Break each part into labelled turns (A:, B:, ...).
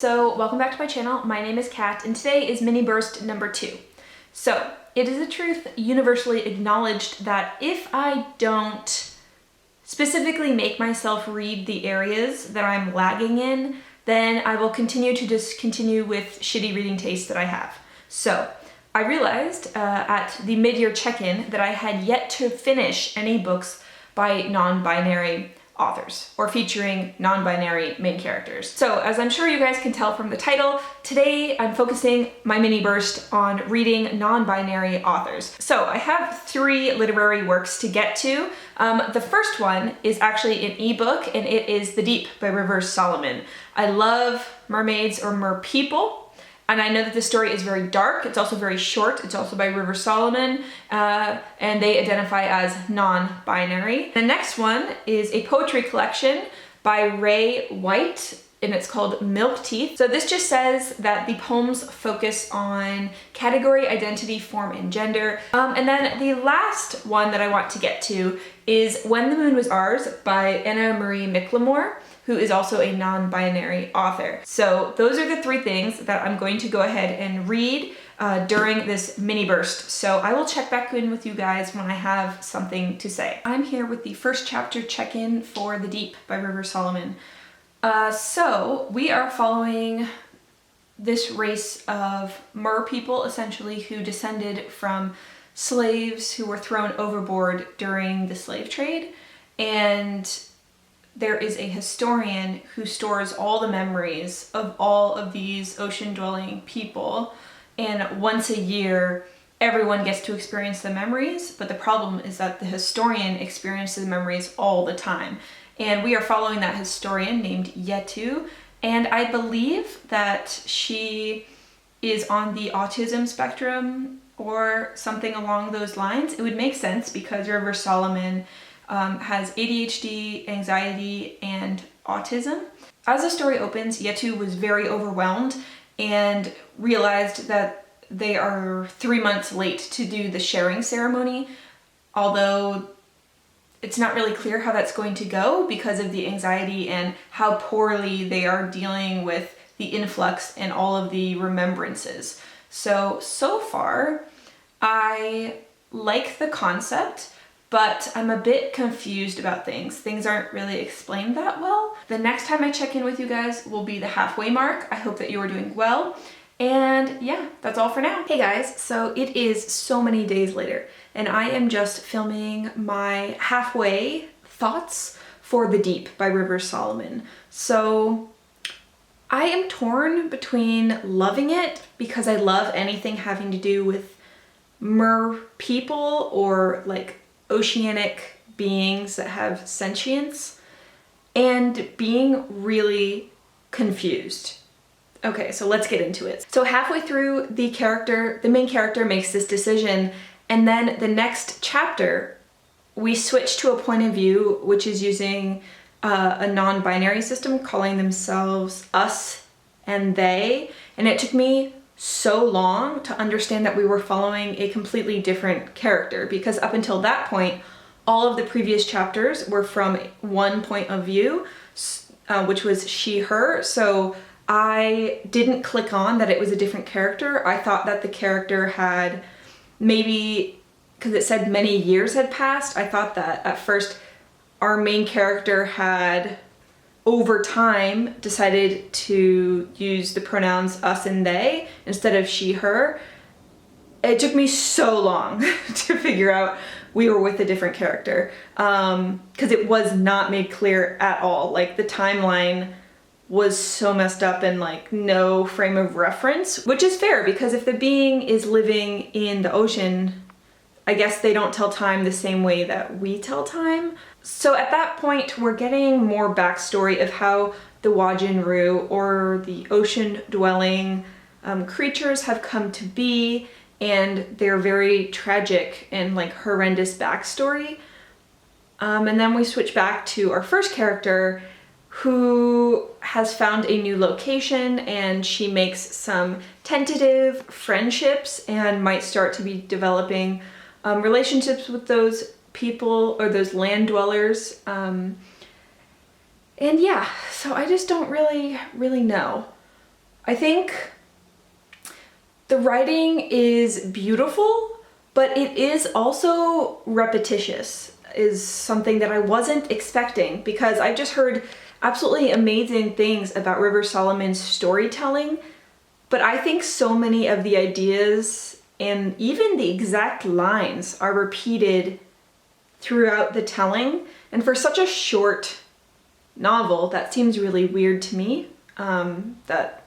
A: So welcome back to my channel. My name is Kat and today is mini burst number 2. So it is a truth universally acknowledged that if I don't specifically make myself read the areas that I'm lagging in, then I will continue to just continue with shitty reading tastes that I have. So I realized at the mid-year check-in that I had yet to finish any books by non-binary authors or featuring non-binary main characters. So as I'm sure you guys can tell from the title, today I'm focusing my mini burst on reading non-binary authors. So I have 3 literary works to get to. The first one is actually an ebook and it is The Deep by Rivers Solomon. I love mermaids or merpeople. And I know that this story is very dark. It's also very short. It's also by Rivers Solomon, and they identify as non-binary. The next one is a poetry collection by Ray White, and it's called Milk Teeth. So this just says that the poems focus on category, identity, form, and gender. And then the last one that I want to get to is When the Moon Was Ours by Anna Marie McLemore, who is also a non-binary author. So those are the 3 things that I'm going to go ahead and read during this mini burst. So I will check back in with you guys when I have something to say. I'm here with the first chapter check-in for The Deep by Rivers Solomon. So we are following this race of mer people, essentially, who descended from slaves who were thrown overboard during the slave trade. And there is a historian who stores all the memories of all of these ocean-dwelling people, and once a year everyone gets to experience the memories, but the problem is that the historian experiences the memories all the time. And we are following that historian named Yetu, and I believe that she is on the autism spectrum or something along those lines. It would make sense because Rivers Solomon has ADHD, anxiety, and autism. As the story opens, Yetu was very overwhelmed and realized that they are 3 months late to do the sharing ceremony, although it's not really clear how that's going to go because of the anxiety and how poorly they are dealing with the influx and all of the remembrances. So far, I like the concept, but I'm a bit confused about things. Things aren't really explained that well. The next time I check in with you guys will be the halfway mark. I hope that you are doing well. And yeah, that's all for now. Hey guys, so it is so many days later, and I am just filming my halfway thoughts for The Deep by Rivers Solomon. So I am torn between loving it because I love anything having to do with mer people or like oceanic beings that have sentience, and being really confused. Okay, so let's get into it. So halfway through, the main character makes this decision, and then the next chapter we switch to a point of view which is using a non-binary system, calling themselves us and they, and it took me so long to understand that we were following a completely different character, because up until that point all of the previous chapters were from one point of view, which was she, her. So I didn't click on that it was a different character. I thought that the character had, maybe because it said many years had passed, I thought that at first our main character had over time decided to use the pronouns us and they instead of she, her. It took me so long to figure out we were with a different character, because it was not made clear at all. Like the timeline was so messed up and like no frame of reference, which is fair because if the being is living in the ocean, I guess they don't tell time the same way that we tell time. So at that point, we're getting more backstory of how the Wajinru, or the ocean-dwelling creatures, have come to be, and their very tragic and like horrendous backstory. And then we switch back to our first character, who has found a new location, and she makes some tentative friendships and might start to be developing relationships with those people or those land dwellers. And yeah, so I just don't really know. I think the writing is beautiful, but it is also repetitious, is something that I wasn't expecting, because I've just heard absolutely amazing things about River Solomon's storytelling, but I think so many of the ideas and even the exact lines are repeated throughout the telling, and for such a short novel, that seems really weird to me, that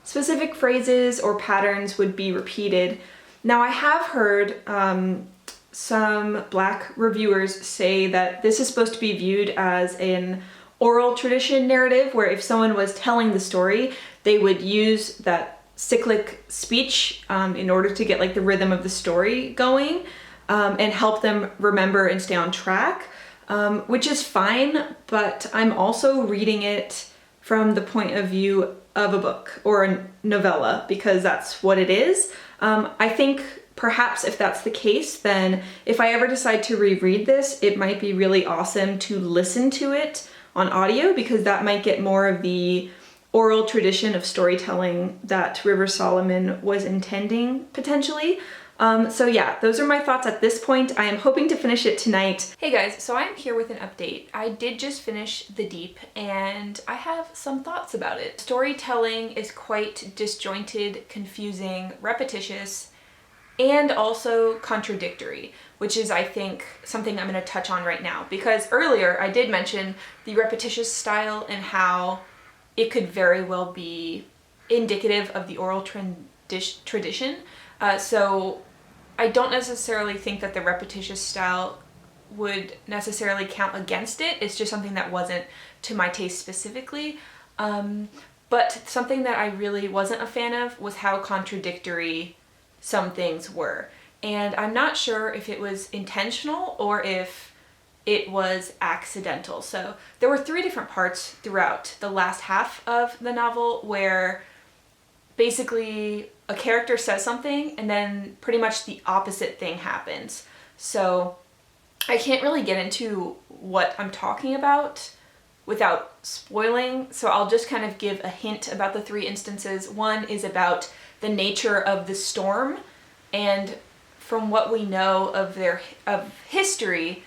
A: specific phrases or patterns would be repeated. Now, I have heard some Black reviewers say that this is supposed to be viewed as an oral tradition narrative, where if someone was telling the story, they would use that cyclic speech in order to get like the rhythm of the story going and help them remember and stay on track, which is fine, but I'm also reading it from the point of view of a book or a novella, because that's what it is. I think perhaps if that's the case, then if I ever decide to reread this, it might be really awesome to listen to it on audio, because that might get more of the oral tradition of storytelling that River Solomon was intending, potentially. So yeah, those are my thoughts at this point. I am hoping to finish it tonight. Hey guys, so I'm here with an update. I did just finish The Deep, and I have some thoughts about it. Storytelling is quite disjointed, confusing, repetitious, and also contradictory, which is, I think, something I'm going to touch on right now, because earlier I did mention the repetitious style and how it could very well be indicative of the oral tradition. So I don't necessarily think that the repetitious style would necessarily count against it. It's just something that wasn't to my taste specifically. But something that I really wasn't a fan of was how contradictory some things were. And I'm not sure if it was intentional or if it was accidental. So there were 3 different parts throughout the last half of the novel where basically a character says something and then pretty much the opposite thing happens. So I can't really get into what I'm talking about without spoiling, so I'll just kind of give a hint about the 3 instances. One is about the nature of the storm, and from what we know of history,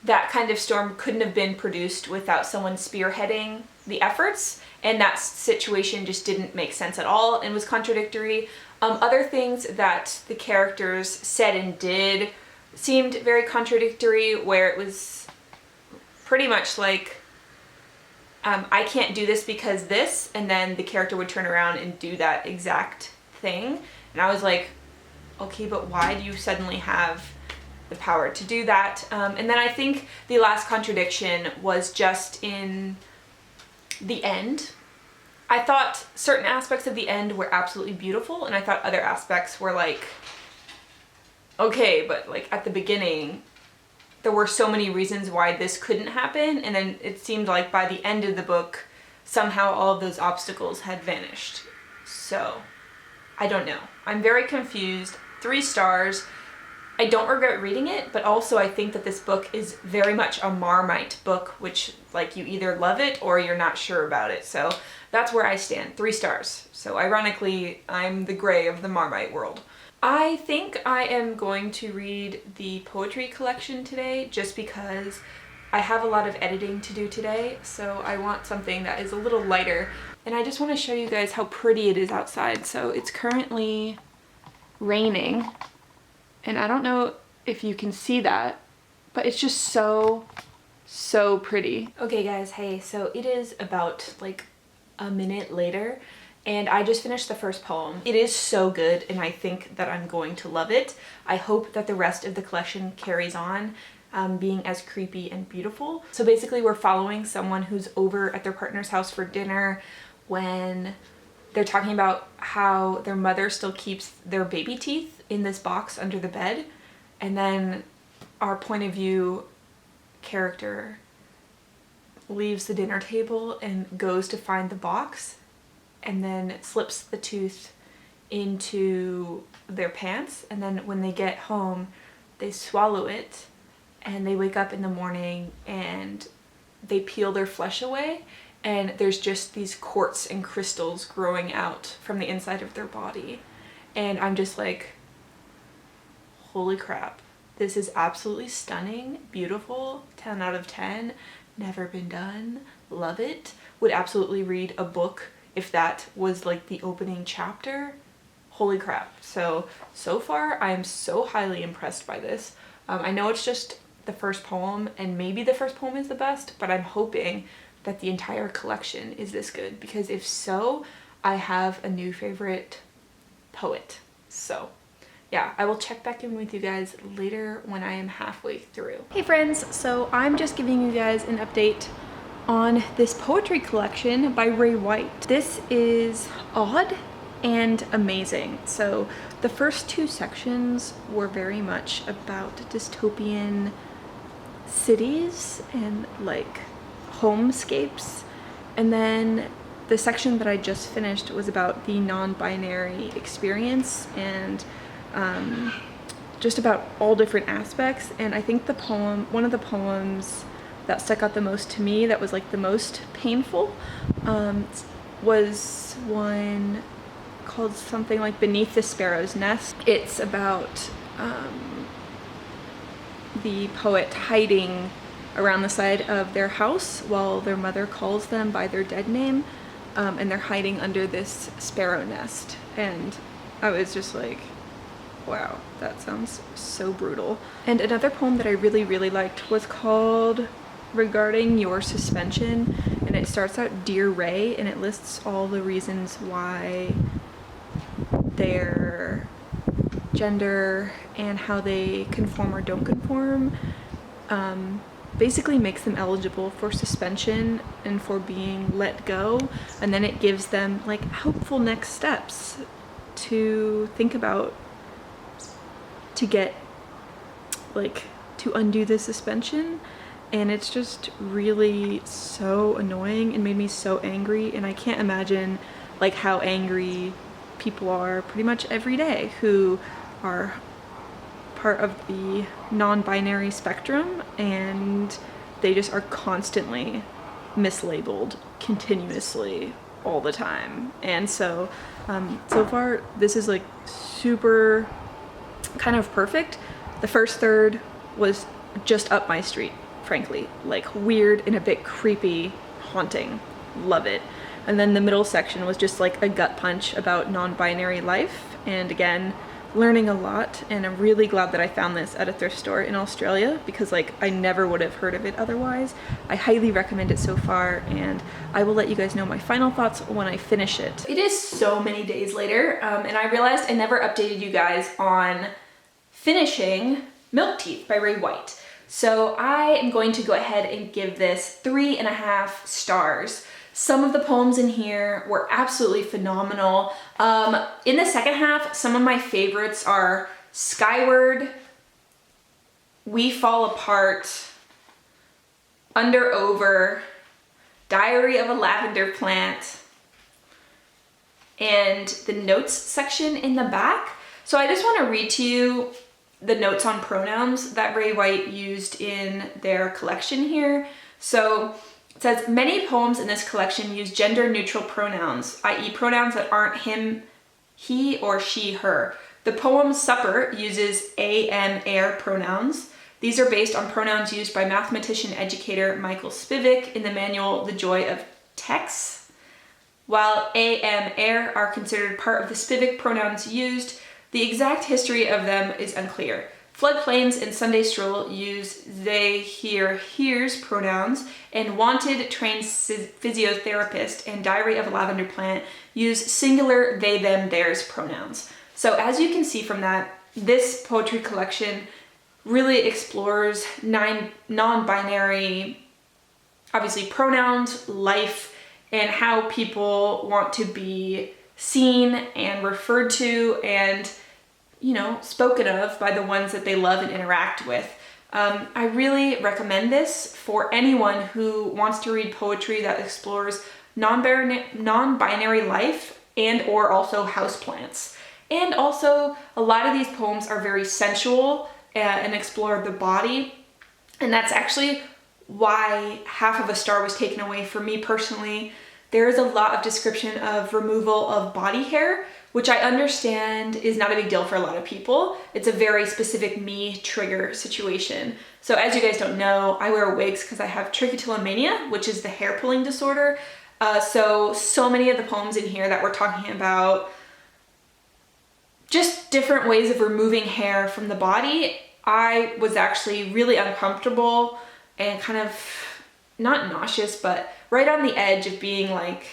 A: that kind of storm couldn't have been produced without someone spearheading the efforts, and that situation just didn't make sense at all and was contradictory. Other things that the characters said and did seemed very contradictory, where it was pretty much like, I can't do this because this, and then the character would turn around and do that exact thing. And I was like, okay, but why do you suddenly have the power to do that? And then I think the last contradiction was just in the end. I thought certain aspects of the end were absolutely beautiful, and I thought other aspects were like, okay, but like at the beginning, there were so many reasons why this couldn't happen, and then it seemed like by the end of the book, somehow all of those obstacles had vanished. So, I don't know. I'm very confused. 3 stars. I don't regret reading it, but also I think that this book is very much a Marmite book, which like you either love it or you're not sure about it. So that's where I stand. 3 stars. So ironically, I'm the gray of the Marmite world. I think I am going to read the poetry collection today just because I have a lot of editing to do today, so I want something that is a little lighter. And I just want to show you guys how pretty it is outside. So it's currently raining, and I don't know if you can see that, but it's just so pretty. Okay guys, hey, so it is about like a minute later, and I just finished the first poem. It is so good, and I think that I'm going to love it. I hope that the rest of the collection carries on being as creepy and beautiful. So basically we're following someone who's over at their partner's house for dinner when they're talking about how their mother still keeps their baby teeth in this box under the bed, and then our point of view character leaves the dinner table and goes to find the box, and then slips the tooth into their pants, and then when they get home they swallow it, and they wake up in the morning and they peel their flesh away, and there's just these quartz and crystals growing out from the inside of their body. And I'm just like, holy crap. This is absolutely stunning, beautiful, 10 out of 10, never been done, love it. Would absolutely read a book if that was like the opening chapter. Holy crap. So far I am so highly impressed by this. I know it's just the first poem, and maybe the first poem is the best, but I'm hoping that the entire collection is this good, because if so, I have a new favorite poet. So yeah, I will check back in with you guys later when I am halfway through. Hey friends, so I'm just giving you guys an update on this poetry collection by Ray White. This is odd and amazing. So the first two sections were very much about dystopian cities and like homescapes, and then the section that I just finished was about the non-binary experience and just about all different aspects. And I think one of the poems that stuck out the most to me, that was like the most painful, was one called something like Beneath the Sparrow's Nest. It's about the poet hiding around the side of their house while their mother calls them by their dead name, and they're hiding under this sparrow nest. And I was just like, wow, that sounds so brutal. And another poem that I really, really liked was called Regarding Your Suspension, and it starts out Dear Ray, and it lists all the reasons why their gender and how they conform or don't conform basically makes them eligible for suspension and for being let go. And then it gives them like helpful next steps to think about, to get like to undo the suspension. And it's just really so annoying and made me so angry. And I can't imagine like how angry people are pretty much every day who are part of the non-binary spectrum, and they just are constantly mislabeled continuously all the time. And so far this is like super kind of perfect. The first third was just up my street, frankly, like weird and a bit creepy, haunting, love it. And then the middle section was just like a gut punch about non-binary life, and again, learning a lot. And I'm really glad that I found this at a thrift store in Australia, because like I never would have heard of it otherwise. I highly recommend it so far, and I will let you guys know my final thoughts when I finish it. It is so many days later, and I realized I never updated you guys on finishing Milk Teeth by Ray White. So I am going to go ahead and give this 3.5 stars. Some of the poems in here were absolutely phenomenal. In the second half, some of my favorites are Skyward, We Fall Apart, Under Over, Diary of a Lavender Plant, and the notes section in the back. So I just want to read to you the notes on pronouns that Ray White used in their collection here. So it says, many poems in this collection use gender-neutral pronouns, i.e. pronouns that aren't him, he, or she, her. The poem Supper uses am-er pronouns. These are based on pronouns used by mathematician educator Michael Spivak in the manual The Joy of Text. While am-er are considered part of the Spivak pronouns used, the exact history of them is unclear. Floodplains and Sunday Stroll use they, here, here's pronouns, and Wanted, Trained Physiotherapist, and Diary of a Lavender Plant use singular they, them, theirs pronouns. So as you can see from that, this poetry collection really explores non-binary, obviously, pronouns, life, and how people want to be seen and referred to and, you know, spoken of by the ones that they love and interact with. I really recommend this for anyone who wants to read poetry that explores non-binary life and or also houseplants. And also, a lot of these poems are very sensual and explore the body. And that's actually why half of a star was taken away. For me personally, there is a lot of description of removal of body hair, which I understand is not a big deal for a lot of people. It's a very specific me trigger situation. So as you guys don't know, I wear wigs because I have trichotillomania, which is the hair pulling disorder. So many of the poems in here that we're talking about just different ways of removing hair from the body, I was actually really uncomfortable and kind of not nauseous, but right on the edge of being like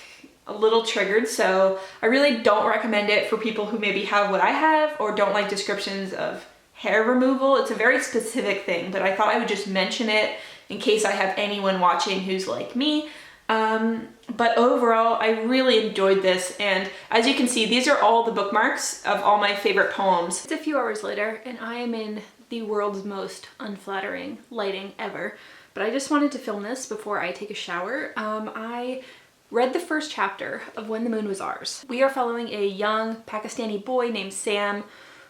A: a little triggered. So I really don't recommend it for people who maybe have what I have or don't like descriptions of hair removal. It's a very specific thing, but I thought I would just mention it in case I have anyone watching who's like me. But overall, I really enjoyed this, and as you can see, these are all the bookmarks of all my favorite poems. It's a few hours later, and I am in the world's most unflattering lighting ever, but I just wanted to film this before I take a shower. I read the first chapter of When the Moon Was Ours. We are following a young Pakistani boy named Sam,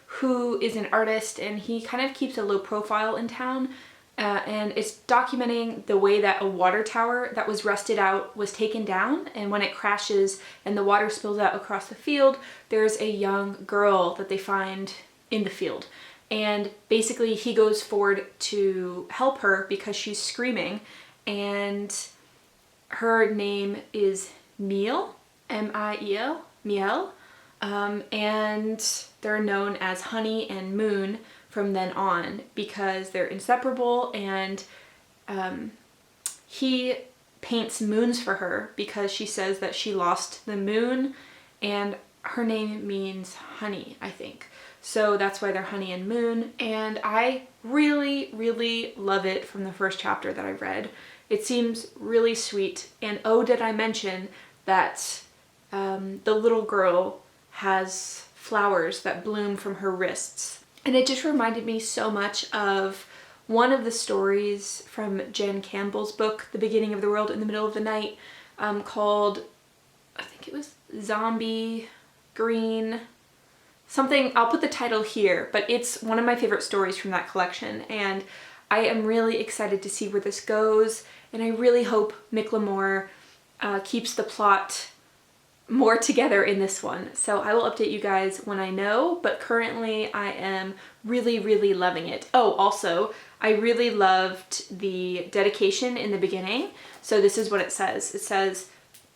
A: who is an artist, and he kind of keeps a low profile in town. And it's documenting the way that a water tower that was rusted out was taken down, and when it crashes and the water spills out across the field, there's a young girl that they find in the field. And basically he goes forward to help her because she's screaming, and her name is Miel, M-I-E-L, Miel, and they're known as Honey and Moon from then on because they're inseparable, and he paints moons for her because she says that she lost the moon, and her name means honey, I think. So that's why they're Honey and Moon, and I really, really love it from the first chapter that I've read. It seems really sweet, and oh, did I mention that the little girl has flowers that bloom from her wrists. And it just reminded me so much of one of the stories from Jen Campbell's book, The Beginning of the World in the Middle of the Night, called, I think it was Zombie Green, something. I'll put the title here, but it's one of my favorite stories from that collection, and I am really excited to see where this goes, and I really hope McLemore keeps the plot more together in this one. So I will update you guys when I know, but currently I am really, really loving it. Oh, also, I really loved the dedication in the beginning. So this is what it says. It says,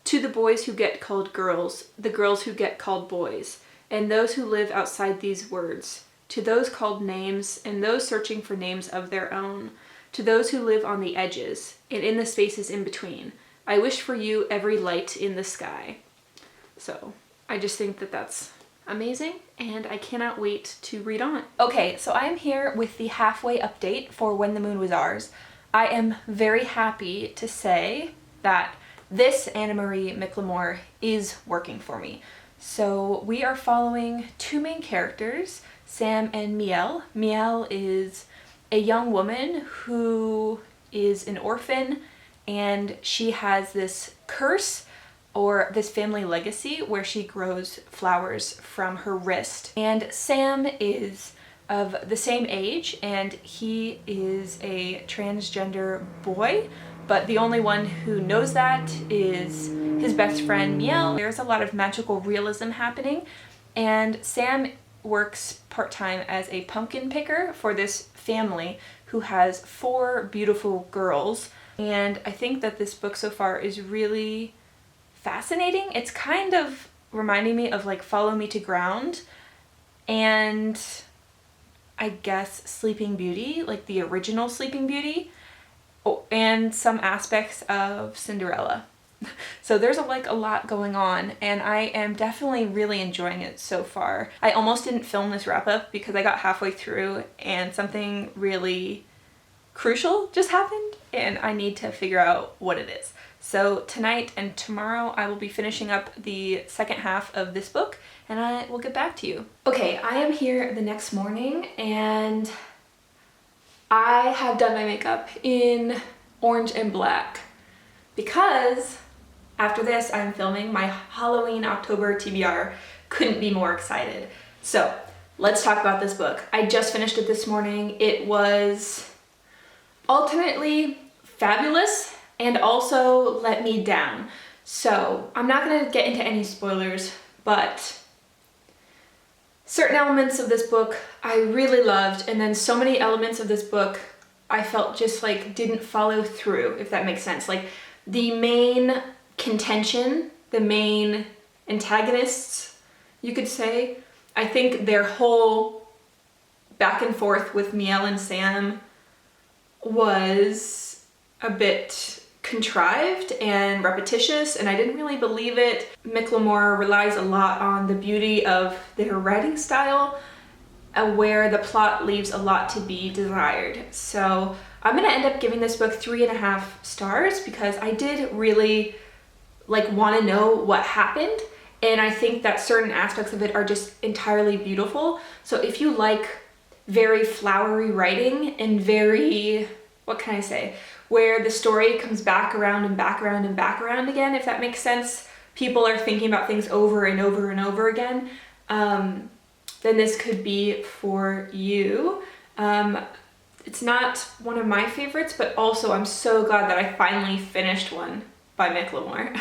A: "To the boys who get called girls, the girls who get called boys, and those who live outside these words, to those called names and those searching for names of their own, to those who live on the edges and in the spaces in between, I wish for you every light in the sky." So I just think that that's amazing, and I cannot wait to read on. Okay, so I am here with the halfway update for When the Moon Was Ours. I am very happy to say that this Anna-Marie McLemore is working for me. So we are following two main characters, Sam and Miel. Miel is a young woman who is an orphan, and she has this curse or this family legacy where she grows flowers from her wrist. And Sam is of the same age, and he is a transgender boy, but the only one who knows that is his best friend Miel. There's a lot of magical realism happening, and Sam works part-time as a pumpkin picker for this family who has 4 beautiful girls, and I think that this book so far is really fascinating. It's kind of reminding me of like Follow Me to Ground and I guess Sleeping Beauty, like the original Sleeping Beauty, and some aspects of Cinderella. So there's a lot going on, and I am definitely really enjoying it so far. I almost didn't film this wrap up because I got halfway through and something really crucial just happened, and I need to figure out what it is. So tonight and tomorrow I will be finishing up the second half of this book, and I will get back to you. Okay, I am here the next morning, and I have done my makeup in orange and black because after this I'm filming my Halloween October TBR. Couldn't be more excited. So let's talk about this book. I just finished it this morning. It was alternately fabulous and also let me down. So I'm not gonna get into any spoilers, but certain elements of this book I really loved, and then so many elements of this book I felt just like didn't follow through, if that makes sense. Like the main contention, the main antagonists, you could say, I think their whole back and forth with Miel and Sam was a bit contrived and repetitious, and I didn't really believe it. McLemore relies a lot on the beauty of their writing style, where the plot leaves a lot to be desired. So I'm gonna end up giving this book 3.5 stars because I did really like want to know what happened, and I think that certain aspects of it are just entirely beautiful. So if you like very flowery writing and very, what can I say, where the story comes back around and back around and back around again, if that makes sense, people are thinking about things over and over and over again, then this could be for you. It's not one of my favorites, but also I'm so glad that I finally finished one by McLemore.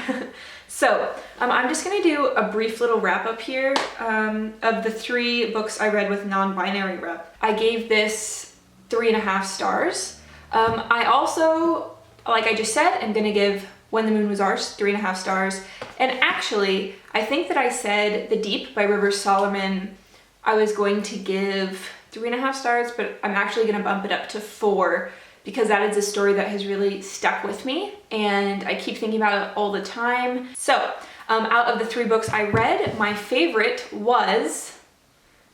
A: So I'm just gonna do a brief little wrap up here of the 3 books I read with non-binary rep. I gave this 3.5 stars. I also, like I just said, I'm gonna give When the Moon Was Ours 3.5 stars. And actually, I think that I said The Deep by Rivers Solomon I was going to give 3.5 stars, but I'm actually gonna bump it up to 4 because that is a story that has really stuck with me and I keep thinking about it all the time. So out of the 3 books I read, my favorite was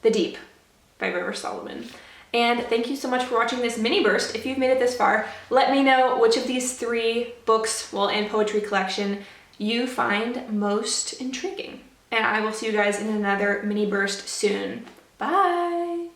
A: The Deep by Rivers Solomon. And thank you so much for watching this mini burst. If you've made it this far, let me know which of these 3 books, well, and poetry collection you find most intriguing. And I will see you guys in another mini burst soon. Bye!